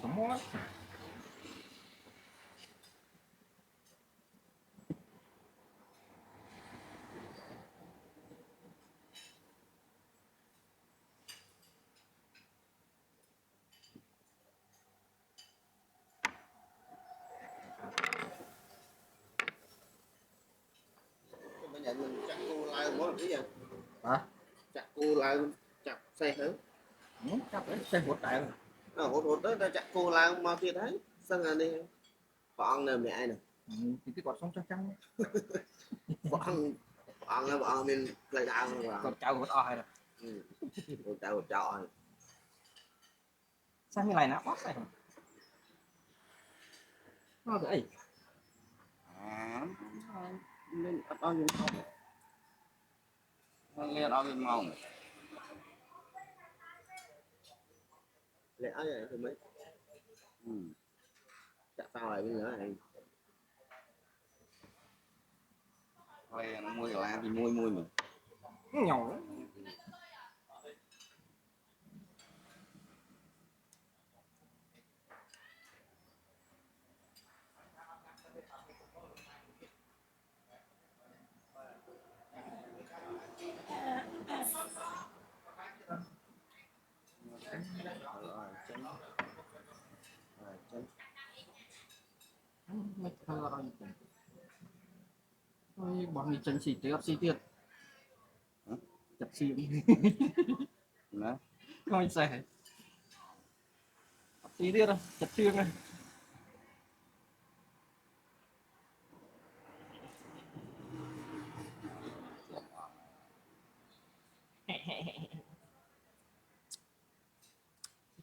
Semua bây giờ mình chặt cô lại mỗi một cái gì hả? chặt cô lại chặt xe hết Chắc đấy xe hột đại hốt hốt đó ta chặt cô lại mau kia đấy sang là đi bọn này mẹ này thì cái quạt sống trắng trắng bọn là bọn mình lại đào rồi còn trâu hột o hay là con trâu sang như này nó quá này nó vậy nên bao nhiêu không nghe bao nhiêu mong lẽ vậy thì mấy chặt sao lại bây giờ này thôi nó mua là thì mua mình nhỏ mấy thơ rồi bọn mình chân xịt xì tiệt chặt xịt đó không xài xì tiệt đâu chặt xương này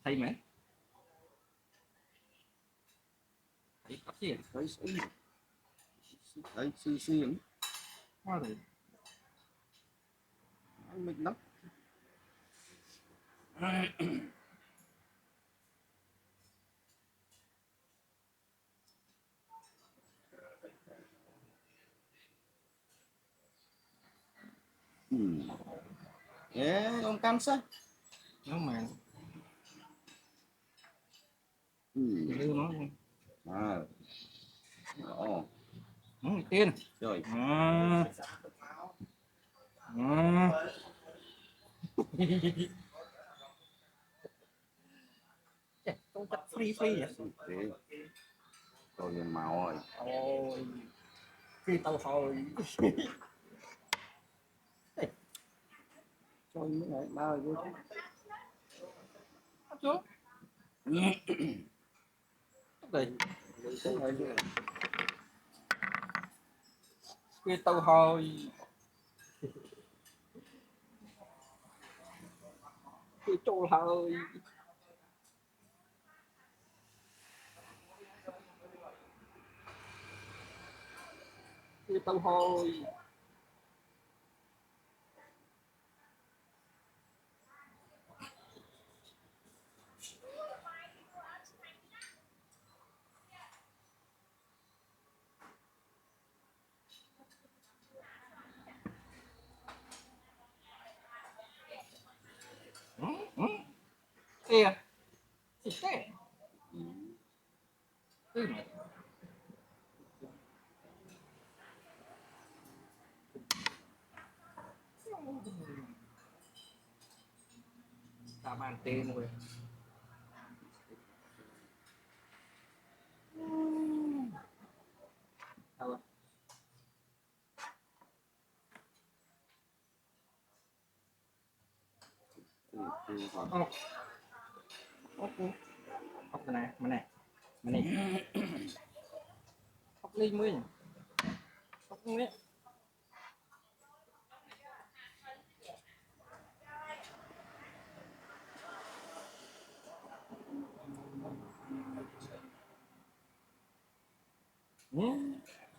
thấy mấy thấy cắt gì đấy suy hoa rồi mình lắm ông cam sao nếu mà ừ. nó Ồ. tiên Rồi. Không chặt free vậy Rồi màu rồi. ôi free tàu hồi Cho những cái bao vô chú đây free tàu hồi free tàu hồi free tàu hồi kìa xịt thế ta bàn tên rồi đâu ốc ốc ốc này mà này ốc ly mươi ốc đấy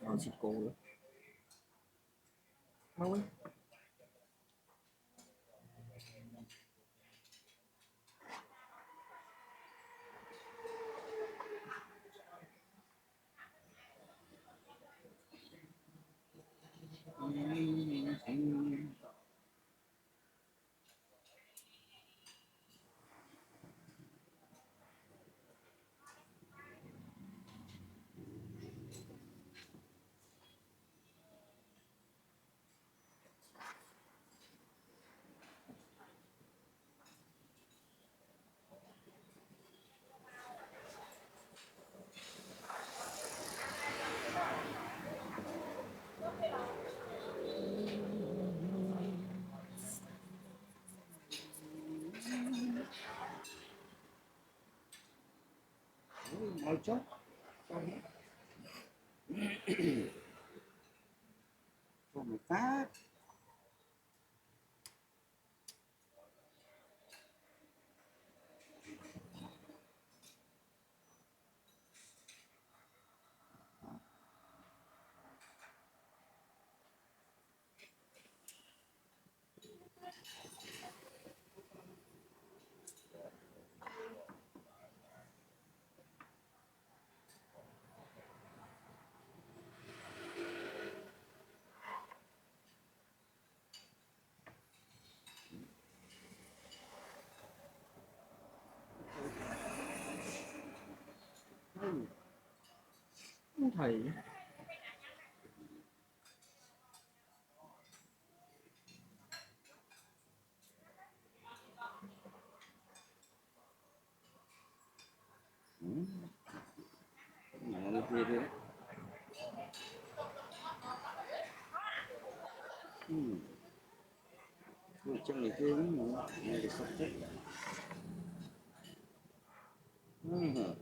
còn xịt cổ nữa mau Mau chốt. Oh my god. Không thầy. Nó kia đấy. Trong này kia này được sắp chết. Ngọt.